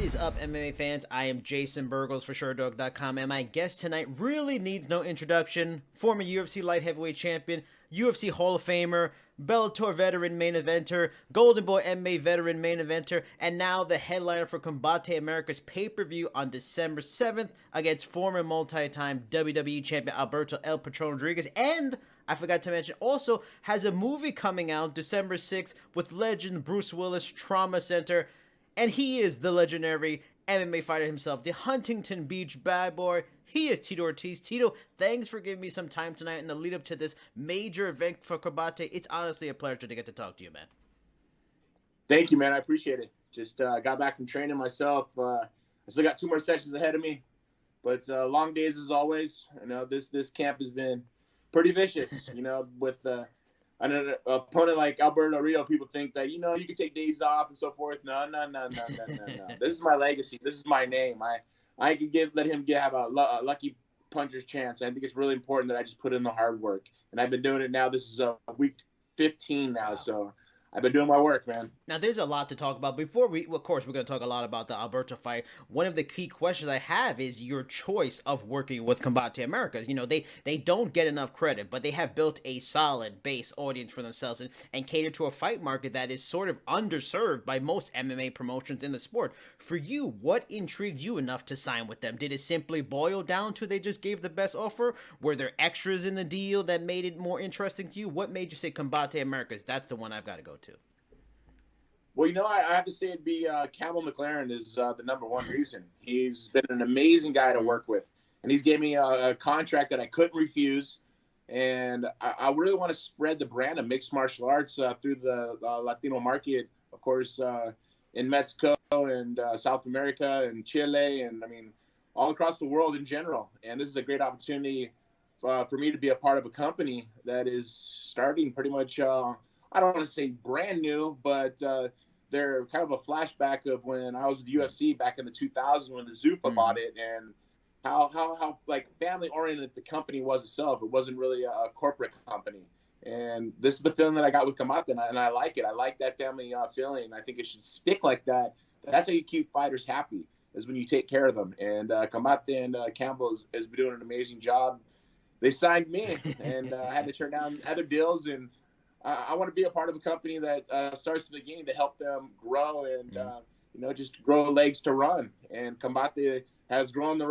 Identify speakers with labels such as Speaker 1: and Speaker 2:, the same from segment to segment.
Speaker 1: is up, MMA fans? I am Jason Burgos for Sherdog.com, and my guest tonight really needs no introduction. Former UFC light heavyweight champion, UFC Hall of Famer, Bellator veteran main eventer, Golden Boy MMA veteran main eventer, and now the headliner for Combate Americas pay-per-view on December 7th against former multi-time WWE champion Alberto El Patron Rodriguez, and I forgot to mention, also has a movie coming out December 6th with legend Bruce Willis, Trauma Center, and he is the legendary MMA fighter himself, the Huntington Beach bad boy. He is Tito Ortiz. Tito, thanks for giving me some time tonight in the lead up to this major event for Combate. It's honestly a pleasure to get to talk to you, man.
Speaker 2: Thank you, man. I appreciate it. Just got back from training myself. I still got 2 more sessions ahead of me, but long days as always. You know, this camp has been pretty vicious. You know, with an opponent like Alberto Rio, people think that, you know, you can take days off and so forth. No. This is my legacy. This is my name. I could let him have a lucky puncher's chance. I think it's really important that I just put in the hard work. And I've been doing it now. This is week 15 now, so I've been doing my work, man.
Speaker 1: Now, there's a lot to talk about. Before of course, we're going to talk a lot about the Alberto fight. One of the key questions I have is your choice of working with Combate Americas. You know, they don't get enough credit, but they have built a solid base audience for themselves and cater to a fight market that is sort of underserved by most MMA promotions in the sport. For you, what intrigued you enough to sign with them? Did it simply boil down to they just gave the best offer? Were there extras in the deal that made it more interesting to you? What made you say Combate Americas? That's the one I've got to go to.
Speaker 2: Well, you know, I have to say it'd be Campbell McLaren is the number one reason. He's been an amazing guy to work with, and he's gave me a contract that I couldn't refuse. And I really want to spread the brand of mixed martial arts through the Latino market, of course, in Mexico and South America and Chile, and I mean, all across the world in general. And this is a great opportunity for me to be a part of a company that is starting pretty much. I don't want to say brand new, but they're kind of a flashback of when I was with UFC back in the 2000s when the Zuffa bought it, and how like family oriented the company was itself. It wasn't really a corporate company, and this is the feeling that I got with Combate, and I like it. I like that family feeling. I think it should stick like that. That's how you keep fighters happy, is when you take care of them. And Combate and Campbell has been doing an amazing job. They signed me, and I had to turn down other deals, and I want to be a part of a company that starts in the beginning to help them grow and you know, just grow legs to run. And Combate has grown the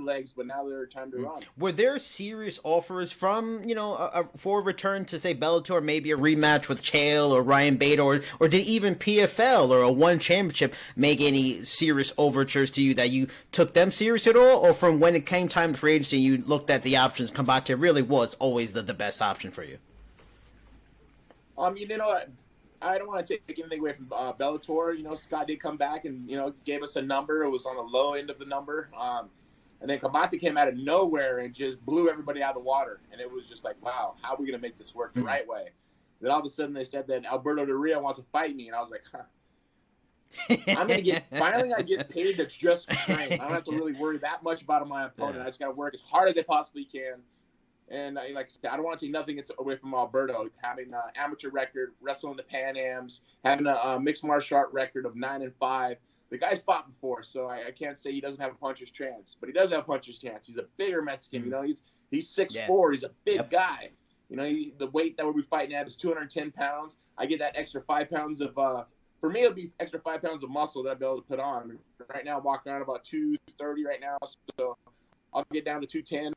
Speaker 2: legs, but now they're time to run.
Speaker 1: Were there serious offers from, you know, for a return to say Bellator, maybe a rematch with Chael or Ryan Bader, or did even PFL or a one championship make any serious overtures to you that you took them serious at all? Or from when it came time for agency, you looked at the options, Combate really was always the best option for you?
Speaker 2: You know, I don't want to take anything away from Bellator. You know, Scott did come back and, you know, gave us a number. It was on the low end of the number. And then Combate came out of nowhere and just blew everybody out of the water. And it was just like, wow, how are we going to make this work the right way? Then all of a sudden they said that Alberto Del Rio wants to fight me. And I was like, I'm going to finally I get paid to just train. I don't have to really worry that much about my opponent. I just got to work as hard as I possibly can. And like I said, I don't want to take nothing away from Alberto, having an amateur record, wrestling the Pan Ams, having a mixed martial art record of 9-5. The guy's fought before, so I can't say he doesn't have a puncher's chance. But he does have a puncher's chance. He's a bigger Mexican. You know, he's 6'4". He's a big guy. You know, the weight that we'll be fighting at is 210 pounds. I get that extra 5 pounds of, for me, it'll be extra 5 pounds of muscle that I'll be able to put on. Right now, I'm walking around about 230 right now, so I'll get down to 210.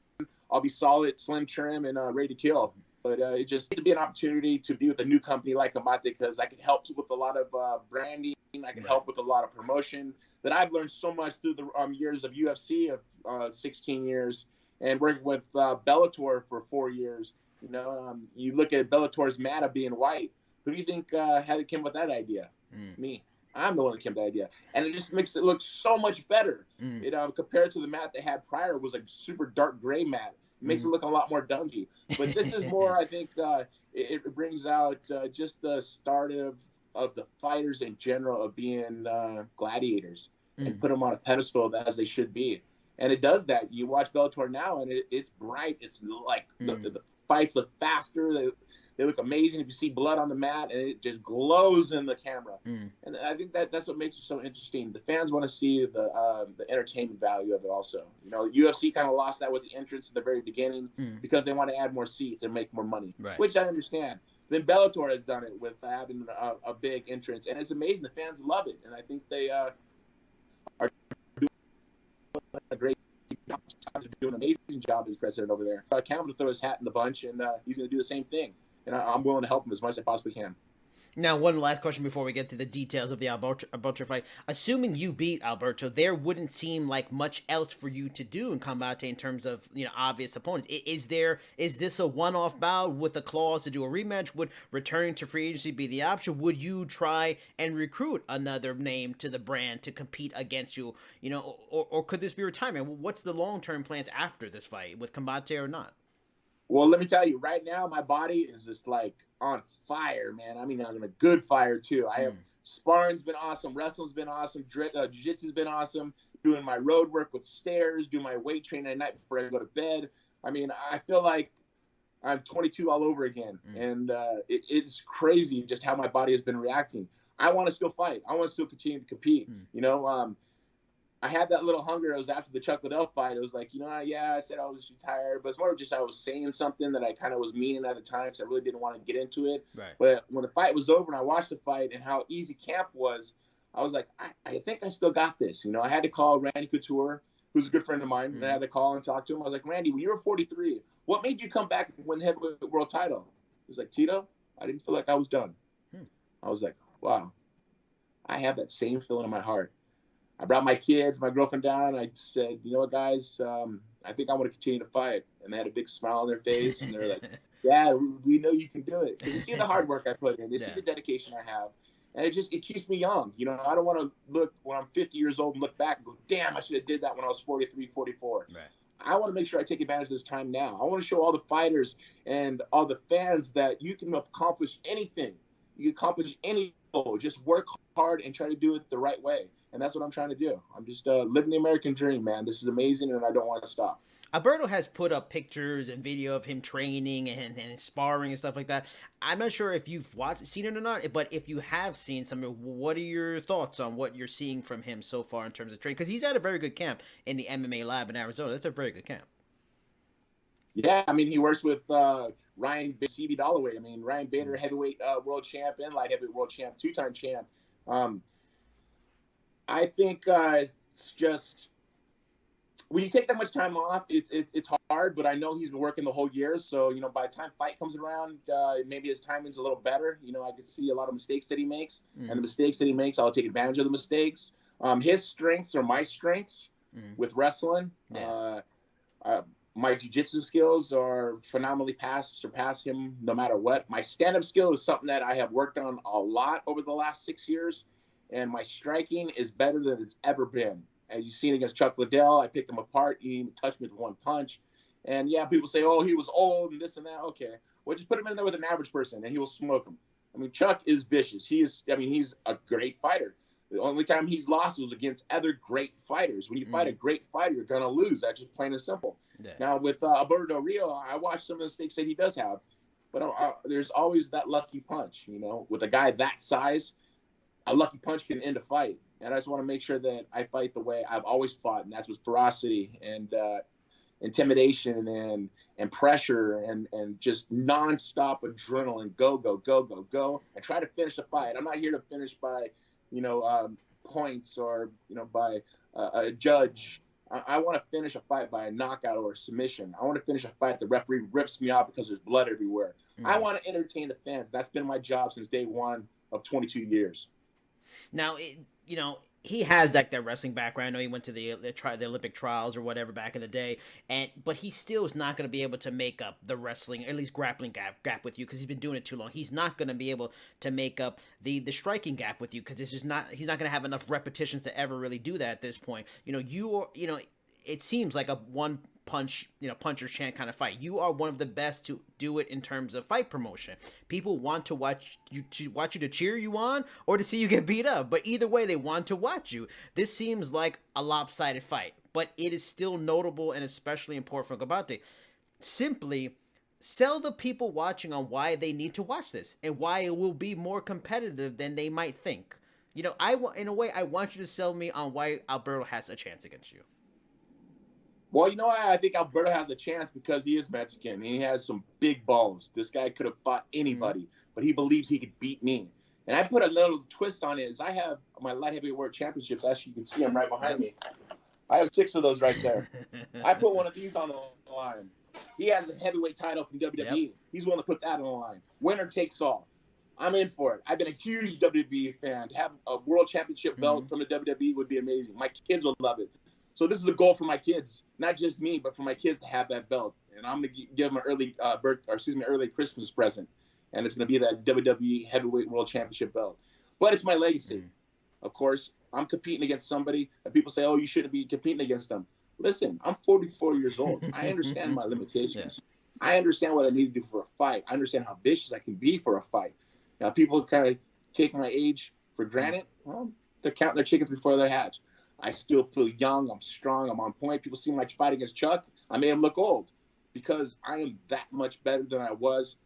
Speaker 2: I'll be solid, slim, trim, and ready to kill. But it just needs to be an opportunity to be with a new company like Combate, because I can help with a lot of branding. I can help with a lot of promotion that I've learned so much through the years of UFC of 16 years and working with Bellator for 4 years. You know, you look at Bellator's Mata being white. Who do you think came up with that idea? Me. I'm the one that came up with that idea. And it just makes it look so much better. Compared to the mat they had prior, was like super dark gray mat. It makes it look a lot more dungy. But this is more, I think, it brings out just the start of the fighters in general of being gladiators and put them on a pedestal as they should be. And it does that. You watch Bellator now, and it's bright. It's like the fights look faster. They look amazing. If you see blood on the mat, and it just glows in the camera.
Speaker 1: Mm.
Speaker 2: And I think that's what makes it so interesting. The fans want to see the entertainment value of it also. You know, UFC kind of lost that with the entrance at the very beginning because they want to add more seats and make more money,
Speaker 1: Right.
Speaker 2: which I understand. Then Bellator has done it with having a big entrance, and it's amazing. The fans love it, and I think they are doing a great job. Doing an amazing job as president over there. Campbell to throw his hat in the bunch, and he's going to do the same thing. And I'm willing to help him as much as I possibly can.
Speaker 1: Now, one last question before we get to the details of the Alberto fight. Assuming you beat Alberto, there wouldn't seem like much else for you to do in Combate in terms of, you know, obvious opponents. Is this a one-off bout with a clause to do a rematch? Would returning to free agency be the option? Would you try and recruit another name to the brand to compete against you? You know, or could this be retirement? What's the long-term plans after this fight with Combate or not?
Speaker 2: Well, let me tell you, right now, my body is just like on fire, man. I mean, I'm in a good fire, too. I have sparring's been awesome. Wrestling's been awesome. Jiu-jitsu's been awesome. Doing my road work with stairs, doing my weight training at night before I go to bed. I mean, I feel like I'm 22 all over again. And it's crazy just how my body has been reacting. I want to still fight. I want to still continue to compete. You know, I had that little hunger. It was after the Chuck Liddell fight. It was like, you know, I said I was retired, but it's more just I was saying something that I kind of was meaning at the time because I really didn't want to get into it.
Speaker 1: Right.
Speaker 2: But when the fight was over and I watched the fight and how easy camp was, I was like, I think I still got this. You know, I had to call Randy Couture, who's a good friend of mine, and I had to call and talk to him. I was like, Randy, when you were 43, what made you come back and win the heavyweight world title? He was like, Tito, I didn't feel like I was done. I was like, wow, I have that same feeling in my heart. I brought my kids, my girlfriend down. I said, you know what, guys, I think I want to continue to fight. And they had a big smile on their face. And they're like, yeah, we know you can do it. Because they see the hard work I put in. They see the dedication I have. And it keeps me young. You know, I don't want to look when I'm 50 years old and look back and go, damn, I should have did that when I was 43, 44. Right. I want to make sure I take advantage of this time now. I want to show all the fighters and all the fans that you can accomplish anything. You can accomplish any goal. Just work hard and try to do it the right way. And that's what I'm trying to do. I'm just living the American dream, man. This is amazing, and I don't want to stop.
Speaker 1: Alberto has put up pictures and video of him training and sparring and stuff like that. I'm not sure if you've seen it or not, but if you have seen some, what are your thoughts on what you're seeing from him so far in terms of training? Because he's at a very good camp in the MMA lab in Arizona. That's a very good camp.
Speaker 2: Yeah, I mean, he works with Ryan CB Dalloway. I mean, Ryan Bader, heavyweight world champ and light heavyweight world champ, two-time champ. I think it's just when you take that much time off, it's hard. But I know he's been working the whole year, so you know by the time fight comes around, maybe his timing's a little better. You know, I could see a lot of mistakes that he makes, and the mistakes that he makes, I'll take advantage of the mistakes. His strengths are my strengths with wrestling. Yeah. My jiu-jitsu skills are phenomenally surpass him no matter what. My stand-up skill is something that I have worked on a lot over the last 6 years. And my striking is better than it's ever been. As you've seen against Chuck Liddell, I picked him apart. He even touched me with one punch. And yeah, people say, oh, he was old and this and that. Okay. Well, just put him in there with an average person and he will smoke him. I mean, Chuck is vicious. He's a great fighter. The only time he's lost was against other great fighters. When you fight a great fighter, you're going to lose. That's just plain and simple. Yeah. Now, with Alberto Rio, I watched some of the mistakes that he does have. But there's always that lucky punch, you know, with a guy that size. A lucky punch can end a fight. And I just want to make sure that I fight the way I've always fought, and that's with ferocity and intimidation and pressure and just nonstop adrenaline. Go. And try to finish the fight. I'm not here to finish by, you know, points or, you know, by a judge. I want to finish a fight by a knockout or a submission. I want to finish a fight. The referee rips me out because there's blood everywhere. I want to entertain the fans. That's been my job since day one of 22 years.
Speaker 1: Now, you know, he has that wrestling background. I know he went to the Olympic trials or whatever back in the day, but he still is not going to be able to make up the wrestling, or at least grappling gap with you because he's been doing it too long. He's not going to be able to make up the striking gap with you because he's not going to have enough repetitions to ever really do that at this point. It seems like a one punch, puncher's chant kind of fight. You are one of the best to do it in terms of fight promotion. People want to watch you to cheer you on or to see you get beat up. But either way, they want to watch you. This seems like a lopsided fight, but it is still notable and especially important for Combate. Simply sell the people watching on why they need to watch this and why it will be more competitive than they might think. In a way, I want you to sell me on why Alberto has a chance against you.
Speaker 2: Well, you know why I think Alberto has a chance? Because he is Mexican. He has some big balls. This guy could have fought anybody, but he believes he could beat me. And I put a little twist on it. Is I have my light heavyweight world championships. Actually, you can see them right behind me. I have 6 of those right there. I put one of these on the line. He has the heavyweight title from WWE. Yep. He's willing to put that on the line. Winner takes all. I'm in for it. I've been a huge WWE fan. To have a world championship belt from the WWE would be amazing. My kids will love it. So this is a goal for my kids, not just me, but for my kids to have that belt. And I'm going to give them an early Christmas present. And it's going to be that WWE Heavyweight World Championship belt. But it's my legacy. Of course, I'm competing against somebody that people say, oh, you shouldn't be competing against them. Listen, I'm 44 years old. I understand my limitations. Yeah. I understand what I need to do for a fight. I understand how vicious I can be for a fight. Now, people kind of take my age for granted. Well, they're counting their chickens before they hatch. I still feel young. I'm strong. I'm on point. People see my fight against Chuck. I made him look old because I am that much better than I was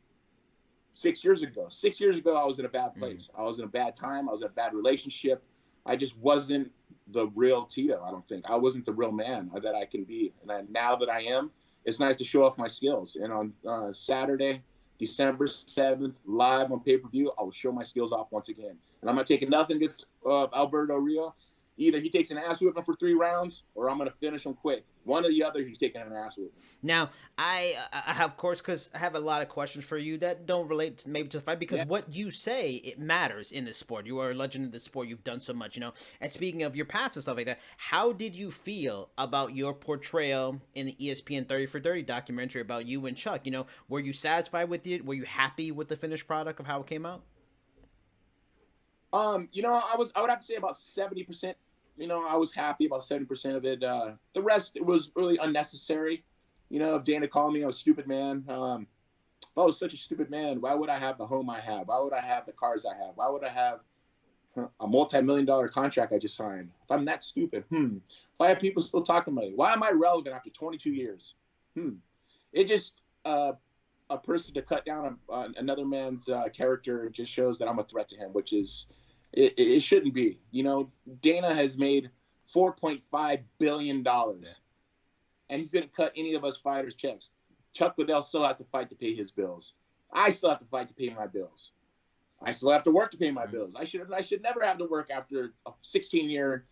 Speaker 2: 6 years ago. 6 years ago, I was in a bad place. I was in a bad time. I was in a bad relationship. I just wasn't the real Tito, I don't think. I wasn't the real man that I can be. And now that I am, it's nice to show off my skills. And on Saturday, December 7th, live on pay-per-view, I will show my skills off once again. And I'm not taking nothing against Alberto Rio. Either he takes an ass whipping for 3 rounds, or I'm going to finish him quick. One or the other, he's taking an ass whipping.
Speaker 1: Now, I have, of course, because I have a lot of questions for you that don't relate maybe to the fight, because what you say, it matters in this sport. You are a legend in the sport. You've done so much, And speaking of your past and stuff like that, how did you feel about your portrayal in the ESPN 30 for 30 documentary about you and Chuck? Were you satisfied with it? Were you happy with the finished product of how it came out?
Speaker 2: I would have to say about 70%. I was happy about 70% of it. The rest, it was really unnecessary. If Dana called me a stupid man, if I was such a stupid man, why would I have the home I have? Why would I have the cars I have? Why would I have a multi-million-dollar contract I just signed? If I'm that stupid, why are people still talking about it? Why am I relevant after 22 years? It just, a person to cut down on another man's character just shows that I'm a threat to him, which is, it shouldn't be. Dana has made $4.5 billion, and he couldn't cut any of us fighters' checks. Chuck Liddell still has to fight to pay his bills. I still have to fight to pay my bills. I still have to work to pay my bills. I should never have to work after a 16-year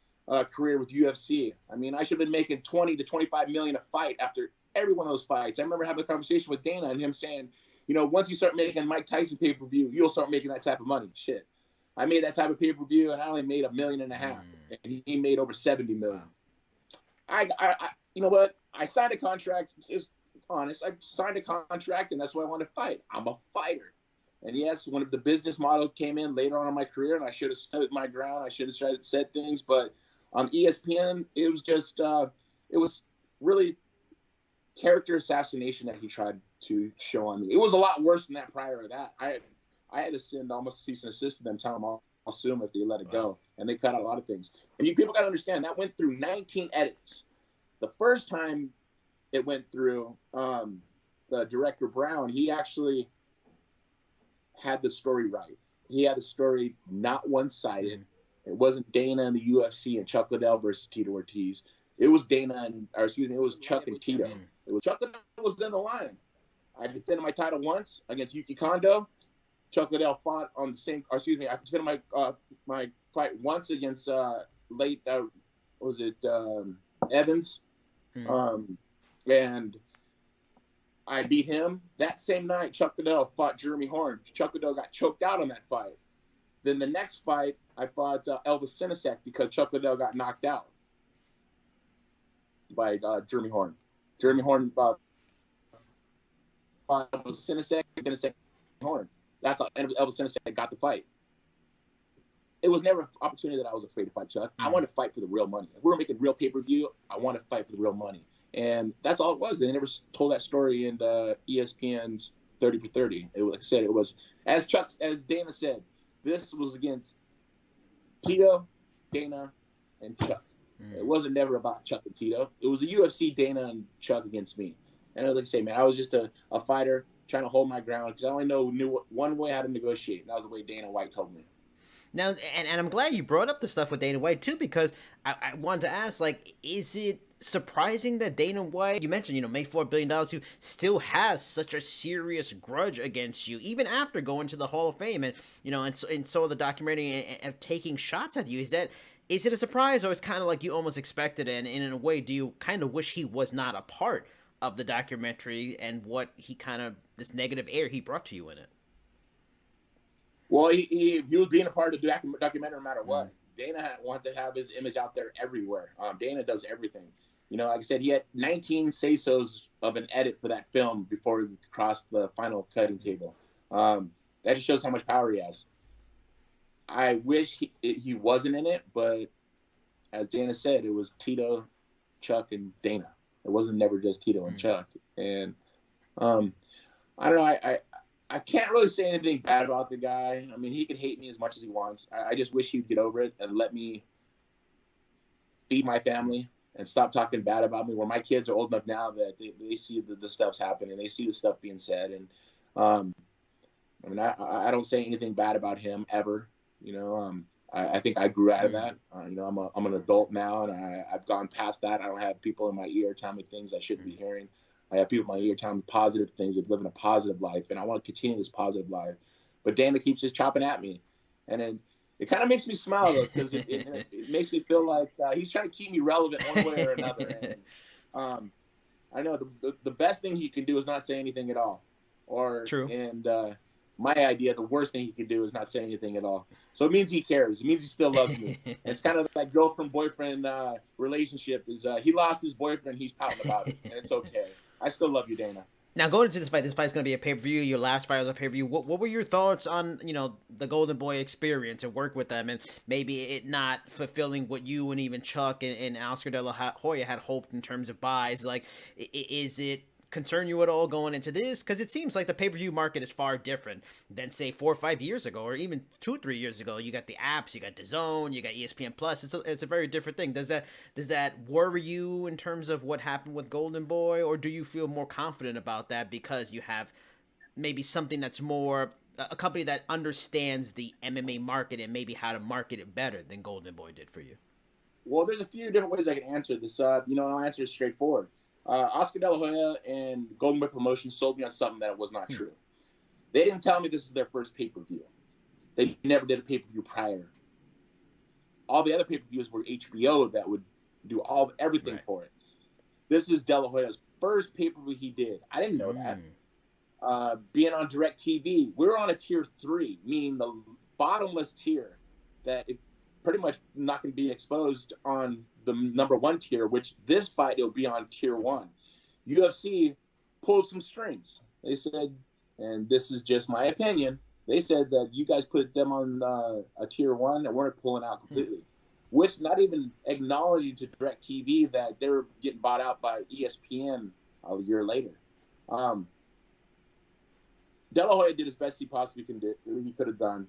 Speaker 2: career with UFC. I mean, I should have been making 20 to 25 million a fight after every one of those fights. I remember having a conversation with Dana and him saying, once you start making Mike Tyson pay-per-view, you'll start making that type of money. Shit. I made that type of pay-per-view, and I only made $1.5 million, and he made over 70 million. I you know what? I signed a contract. It's honest. I signed a contract, and that's why I wanted to fight. I'm a fighter. And yes, when the business model came in later on in my career, and I should have stood my ground, I should have said things, but on ESPN, it was just, it was really character assassination that he tried to show on me. It was a lot worse than that prior to that. I had to send almost a cease and desist to them, telling them I'll sue them if they let it go. And they cut out a lot of things. And people got to understand, that went through 19 edits. The first time it went through, the director Brown, he actually had the story right. He had the story not one-sided. It wasn't Dana and the UFC and Chuck Liddell versus Tito Ortiz. It was it was Chuck and Tito. It was Chuck Liddell was in the line. I defended my title once against Yuki Kondo. Chuck Liddell fought on the same. I defended my fight once against Evans, and I beat him. That same night, Chuck Liddell fought Jeremy Horn. Chuck Liddell got choked out on that fight. Then the next fight, I fought Elvis Sinisek because Chuck Liddell got knocked out by Jeremy Horn. Jeremy Horn fought Sinisek, Horn. That's how Elvis Sinisek got the fight. It was never an opportunity that I was afraid to fight Chuck. I wanted to fight for the real money. If we were making real pay-per-view, I wanted to fight for the real money. And that's all it was. They never told that story in ESPN's 30 for 30. Like I said, it was, as Dana said, this was against Tito, Dana, and Chuck. It wasn't never about Chuck and Tito. It was a UFC Dana and Chuck against me. And like I say, man, I was just a fighter trying to hold my ground because I only knew one way how to negotiate, and that was the way Dana White told me.
Speaker 1: Now, and I'm glad you brought up the stuff with Dana White too, because I wanted to ask, like, is it surprising that Dana White, you mentioned, made $4 billion, who still has such a serious grudge against you, even after going to the Hall of Fame and, and saw the documentary and taking shots at you? Is it a surprise, or it's kind of like you almost expected it, and in a way, do you kind of wish he was not a part of the documentary and what he kind of, this negative air he brought to you in it?
Speaker 2: Well, he was being a part of the documentary no matter what. Dana wants to have his image out there everywhere. Dana does everything. Like I said, he had 19 say-sos of an edit for that film before he crossed the final cutting table. That just shows how much power he has. I wish he wasn't in it, but as Dana said, it was Tito, Chuck, and Dana. It wasn't never just Tito and Chuck. And I don't know. I can't really say anything bad about the guy. I mean, he can hate me as much as he wants. I just wish he'd get over it and let me feed my family and stop talking bad about me, where my kids are old enough now that they see the stuff's happening. They see the stuff being said. And I mean, I don't say anything bad about him ever. I think I grew out of that. I'm an adult now, and I've gone past that. I don't have people in my ear telling me things I shouldn't be hearing. I have people in my ear telling me positive things of living a positive life, and I want to continue this positive life. But Dana keeps just chopping at me, and then it kind of makes me smile, though, because it makes me feel like he's trying to keep me relevant one way or another. And I know the best thing he can do is not say anything at all.
Speaker 1: True.
Speaker 2: And my idea, the worst thing he can do is not say anything at all. So it means he cares. It means he still loves me. And it's kind of like girlfriend-boyfriend relationship. Is he lost his boyfriend, he's pouting about it, and it's okay. I still love you, Dana.
Speaker 1: Now, going into this fight's going to be a pay-per-view. Your last fight was a pay-per-view. What were your thoughts on, the Golden Boy experience and work with them, and maybe it not fulfilling what you and even Chuck and Oscar De La Hoya had hoped in terms of buys? Like, is it concern you at all going into this? Because it seems like the pay-per-view market is far different than, say, 4 or 5 years ago, or even 2 or 3 years ago. You got the apps, you got DAZN, you got ESPN Plus. It's a very different thing. Does that worry you in terms of what happened with Golden Boy, or do you feel more confident about that because you have maybe something that's more a company that understands the MMA market and maybe how to market it better than Golden Boy did for you?
Speaker 2: Well, there's a few different ways I can answer this. I'll answer it straightforward. Oscar De La Hoya and Golden Boy Promotions sold me on something that was not true. They didn't tell me this is their first pay-per-view. They never did a pay-per-view prior. All the other pay-per-views were HBO that would do everything for it. This is De La Hoya's first pay-per-view he did. I didn't know that. Being on DirecTV, we're on a tier 3, meaning the bottomless tier that it pretty much not going to be exposed on the number 1 tier, which this fight it'll be on tier 1. UFC pulled some strings. They said, and this is just my opinion, they said that you guys put them on a tier 1 and we're pulling out completely, which not even acknowledging to DirecTV that they're getting bought out by ESPN a year later. De La Hoya did as best he possibly could have done.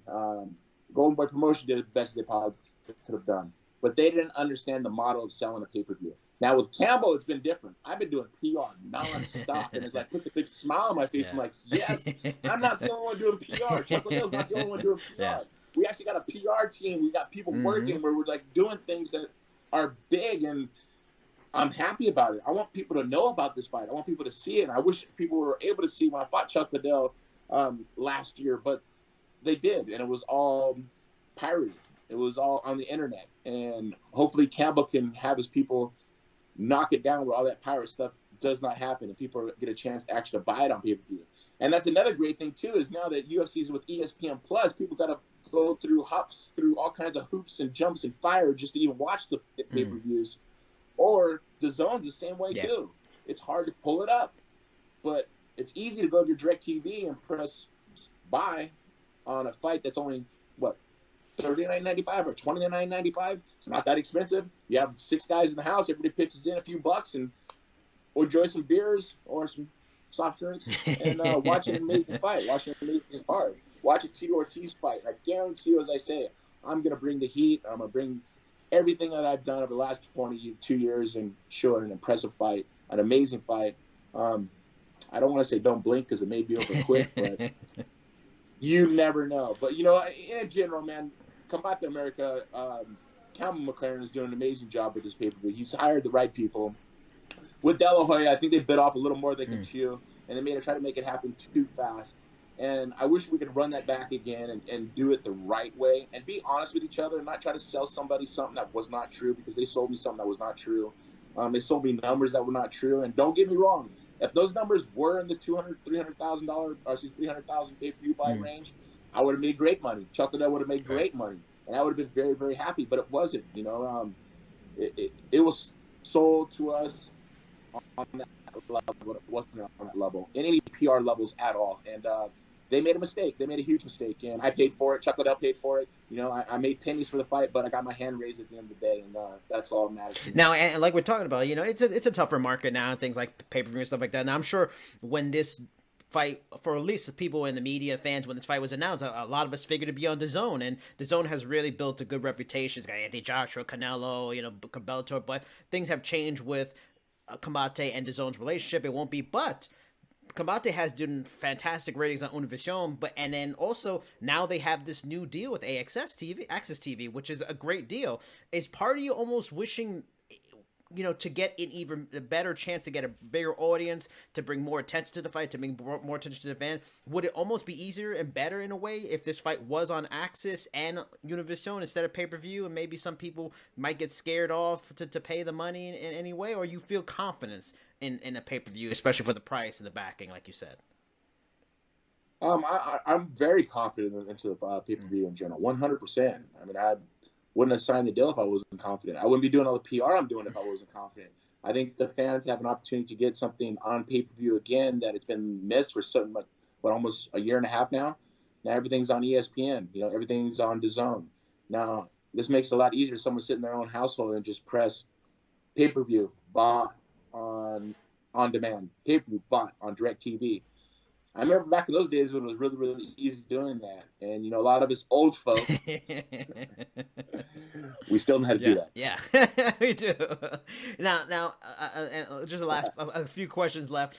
Speaker 2: Golden Boy Promotion did the best they probably could have done. But they didn't understand the model of selling a pay-per-view. Now, with Campbell, it's been different. I've been doing PR nonstop, and it's like put the big smile on my face. Yeah. I'm like, yes, I'm not the only one doing PR. Chuck Liddell's not the only one doing PR. Yeah. We actually got a PR team. We got people working where we're like doing things that are big, and I'm happy about it. I want people to know about this fight. I want people to see it. And I wish people were able to see when I fought Chuck Liddell last year, but they did, and it was all pirated. It was all on the internet, and hopefully Campbell can have his people knock it down where all that pirate stuff does not happen, and people get a chance to actually buy it on pay-per-view. And that's another great thing too, is now that UFC is with ESPN Plus, people got to go through all kinds of hoops and jumps and fire just to even watch the pay-per-views. Or the zone's the same way too. It's hard to pull it up, but it's easy to go to your DirecTV and press buy on a fight that's only $39.95 or $29.95. It's not that expensive. You have 6 guys in the house. Everybody pitches in a few bucks and enjoy some beers or some soft drinks and watch an amazing fight. Watch an amazing card. Watch a Tito Ortiz fight. I guarantee you, as I say, I'm going to bring the heat. I'm going to bring everything that I've done over the last 22 years and show an impressive fight, an amazing fight. I don't want to say don't blink because it may be over quick, but you never know. But, in general, man, Combate America, Calvin McLaren is doing an amazing job with this pay-per-view. He's hired the right people. With De La Hoya, I think they bit off a little more than they can chew, and they try to make it happen too fast. And I wish we could run that back again and do it the right way and be honest with each other and not try to sell somebody something that was not true, because they sold me something that was not true. They sold me numbers that were not true. And don't get me wrong, if those numbers were in the $300,000 or $300,000 pay-per-view buy range, I would have made great money. Chuck Liddell would have made great money, and I would have been very, very happy. But it wasn't. It was sold to us on that level, but it wasn't on that level in any PR levels at all. And they made a mistake. They made a huge mistake, and I paid for it. Chuck Liddell paid for it. I made pennies for the fight, but I got my hand raised at the end of the day, and that's all that matters to me.
Speaker 1: Now, and like we're talking about, it's a tougher market now, and things like pay-per-view and stuff like that. Now, I'm sure when this fight, for at least the people in the media, fans, when this fight was announced, a lot of us figured it'd be on DAZN, and DAZN has really built a good reputation. It's got Anthony Joshua, Canelo, Bellator, but things have changed with Combate and DAZN's relationship. It won't be, but Combate has done fantastic ratings on Univision, and then also now they have this new deal with Access TV, which is a great deal. Is part of you almost wishing, to get an even better chance to get a bigger audience, to bring more attention to the fight, to bring more attention to the fan? Would it almost be easier and better in a way if this fight was on Access and Univision instead of pay-per-view, and maybe some people might get scared off to pay the money in any way, or you feel confidence in a pay-per-view, especially for the price and the backing, like you said?
Speaker 2: I'm very confident into the pay-per-view in general, 100%. I mean, I wouldn't have signed the deal if I wasn't confident. I wouldn't be doing all the PR I'm doing if I wasn't confident. I think the fans have an opportunity to get something on pay-per-view again that it's been missed for something like, almost a year and a half now. Now everything's on ESPN. Everything's on DAZN. Now, this makes it a lot easier for someone to sit in their own household and just press pay-per-view, bought on demand, pay-per-view, bought on DirecTV. I remember back in those days when it was really, really easy doing that. And, a lot of us old folk, we still know how to do that.
Speaker 1: Yeah, we do. Now, just a few questions left.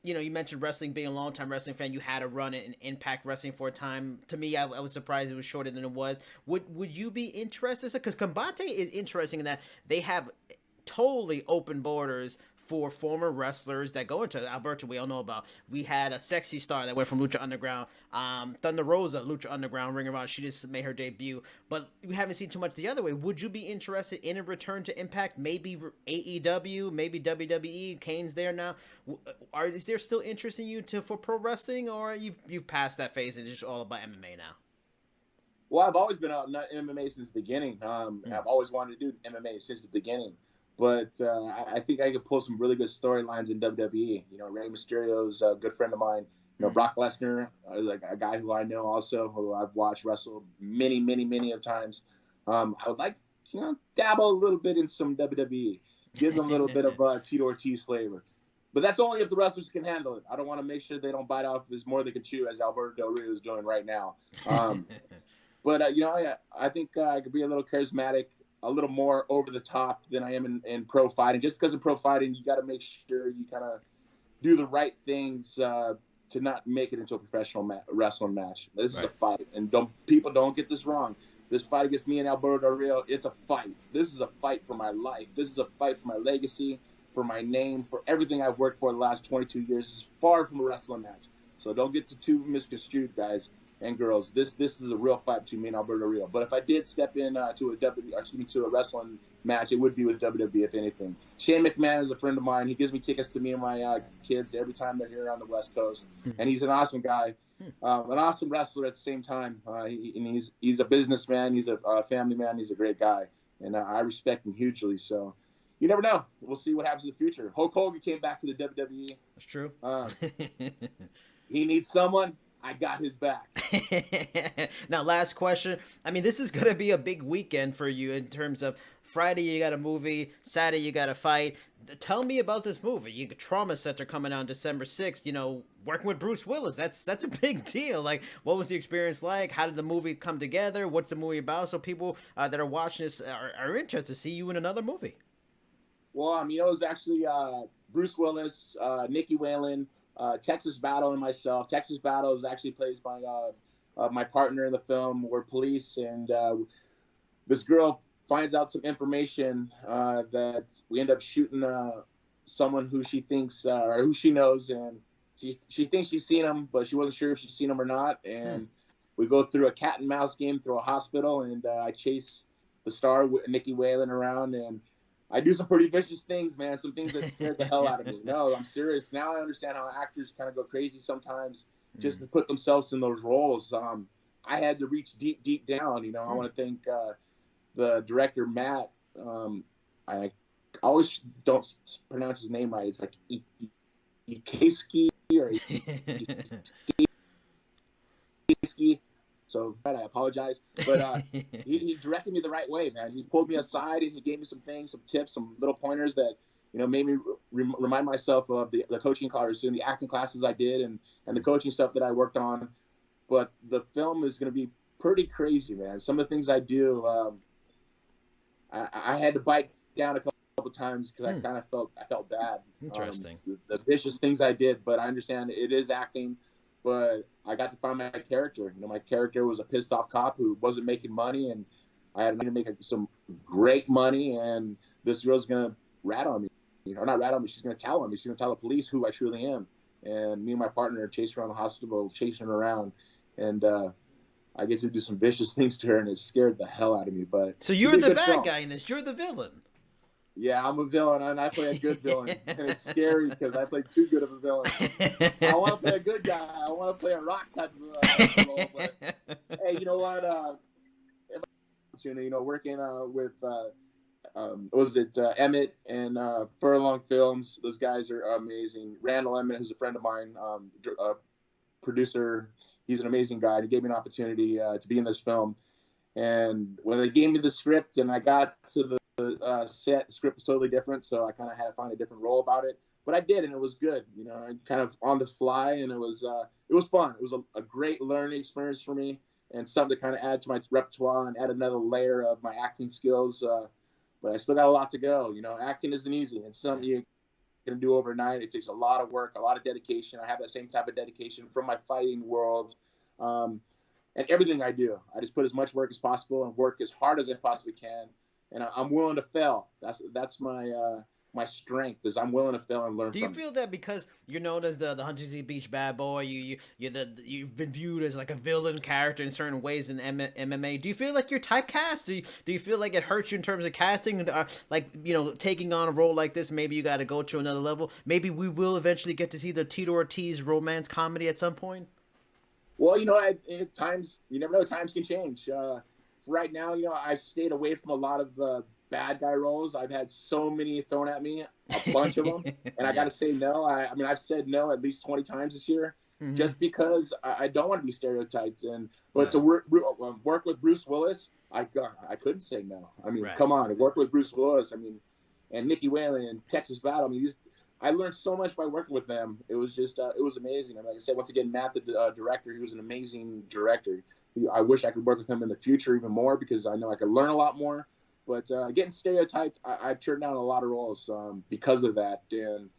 Speaker 1: You mentioned wrestling, being a longtime wrestling fan. You had a run in Impact Wrestling for a time. To me, I was surprised it was shorter than it was. Would you be interested? Because Combate is interesting in that they have totally open borders for former wrestlers that go into Alberto. We all know about. We had a sexy star that went from Lucha Underground, Thunder Rosa, Lucha Underground, Ring of Honor. She just made her debut, but we haven't seen too much the other way. Would you be interested in a return to Impact? Maybe AEW, maybe WWE. Kane's there now. Is there still interest in you for pro wrestling, or you've passed that phase and it's just all about MMA now?
Speaker 2: Well, I've always been on MMA since the beginning. I've always wanted to do MMA since the beginning. But I think I could pull some really good storylines in WWE. Rey Mysterio's a good friend of mine. Brock Lesnar, like a guy who I know also, who I've watched wrestle many, many, many of times. I would like to, dabble a little bit in some WWE. Give them a little bit of Tito Ortiz flavor. But that's only if the wrestlers can handle it. I don't want to make sure they don't bite off as more they can chew, as Alberto Del Rio is doing right now. But, I think I could be a little charismatic, a little more over the top than I am in pro fighting. Just because of pro fighting, you got to make sure you kind of do the right things to not make it into a professional wrestling match. This is a fight, and people don't get this wrong. This fight against me and Alberto Del Rio, it's a fight. This is a fight for my life. This is a fight for my legacy, for my name, for everything I've worked for the last 22 years. This is far from a wrestling match. So don't get too misconstrued, guys and girls. This is a real fight between me and Alberto Del Rio. But if I did step in to a wrestling match, it would be with WWE, if anything. Shane McMahon is a friend of mine. He gives me tickets to me and my kids every time they're here on the West Coast. And he's an awesome guy, an awesome wrestler at the same time. He's a businessman. He's a family man. He's a great guy. And I respect him hugely. So you never know. We'll see what happens in the future. Hulk Hogan came back to the WWE.
Speaker 1: That's true.
Speaker 2: He needs someone. I got his back.
Speaker 1: Now, last question. I mean, this is going to be a big weekend for you in terms of Friday you got a movie, Saturday you got a fight. Tell me about this movie. You got Trauma Center coming out December 6th. Working with Bruce Willis. That's a big deal. Like, what was the experience like? How did the movie come together? What's the movie about? So people that are watching this are interested to see you in another movie.
Speaker 2: Well, it was actually Bruce Willis, Nikki Whalen, Texas Battle, and myself. Texas Battle is actually played by my partner in the film. We're police, and this girl finds out some information that we end up shooting someone who she thinks or who she knows, and she thinks she's seen him, but she wasn't sure if she's seen him or not. And we go through a cat and mouse game through a hospital, and I chase the star with Nikki Whalen around, and I do some pretty vicious things, man. Some things that scared the hell out of me. No, I'm serious. Now I understand how actors kind of go crazy sometimes just to put themselves in those roles. I had to reach deep, deep down. I want to thank the director, Matt. I always don't pronounce his name right. It's like Ikeski or Ikeski. So I apologize, but he directed me the right way, man. He pulled me aside and he gave me some things, some tips, some little pointers that made me remind myself of the coaching classes and the acting classes I did and the coaching stuff that I worked on. But the film is going to be pretty crazy, man. Some of the things I do, I had to bite down a couple times because I felt bad.
Speaker 1: Interesting.
Speaker 2: The vicious things I did, but I understand it is acting. But I got to find my character. My character was a pissed off cop who wasn't making money, and I had to make some great money. And this girl's gonna rat on me, or not rat on me. She's gonna tell on me. She's gonna tell the police who I truly am. And me and my partner chased her around the hospital, chasing her around, and I get to do some vicious things to her, and it scared the hell out of me. But
Speaker 1: so you're the bad guy in this. You're the villain. Yeah,
Speaker 2: I'm a villain, and I play a good villain. And it's scary because I play too good of a villain. I want to play a good guy. I want to play a rock type of role. But, hey, you know what? Working with, Emmett and Furlong Films. Those guys are amazing. Randall Emmett, who's a friend of mine, producer. He's an amazing guy. He gave me an opportunity to be in this film. And when they gave me the script and I got to the set, the script was totally different, so I kind of had to find a different role about it, but I did, and it was good. Kind of on the fly, and it was fun. It was a great learning experience for me, and something to kind of add to my repertoire and add another layer of my acting skills. But I still got a lot to go. Acting isn't easy. It's something you can do overnight. It takes a lot of work, a lot of dedication. I have that same type of dedication from my fighting world. And everything I do, I just put as much work as possible and work as hard as I possibly can. And I'm willing to fail. That's my strength, is I'm willing to fail and learn.
Speaker 1: Do you feel that because you're known as the Huntington Beach bad boy, you've been viewed as like a villain character in certain ways in MMA? Do you feel like you're typecast? Do you feel like it hurts you in terms of casting? Taking on a role like this, maybe you got to go to another level. Maybe we will eventually get to see the Tito Ortiz romance comedy at some point.
Speaker 2: Well, at times, you never know. Times can change. Right now, I've stayed away from a lot of bad guy roles. I've had so many thrown at me, a bunch of them, and I got to say no. I've said no at least 20 times this year, just because I don't want to be stereotyped. But to work with Bruce Willis, I couldn't say no. Come on, work with Bruce Willis. And Nikki Whalen and Texas Battle. I learned so much by working with them. It was just, it was amazing. Like I said, once again, Matt, the director, he was an amazing director. I wish I could work with him in the future even more, because I know I could learn a lot more. But getting stereotyped, I've turned down a lot of roles because of that. And,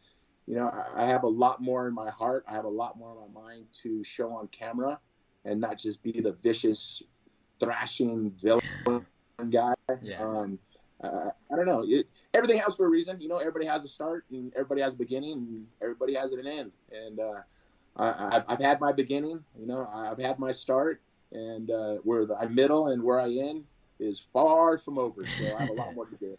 Speaker 2: I have a lot more in my heart. I have a lot more in my mind to show on camera and not just be the vicious, thrashing villain guy.
Speaker 1: Yeah.
Speaker 2: I don't know. Everything happens for a reason. Everybody has a start, and everybody has a beginning, and everybody has an end. And I've had my beginning. I've had my start. And where I'm middle and where I end is far from over. So I have a lot more to do.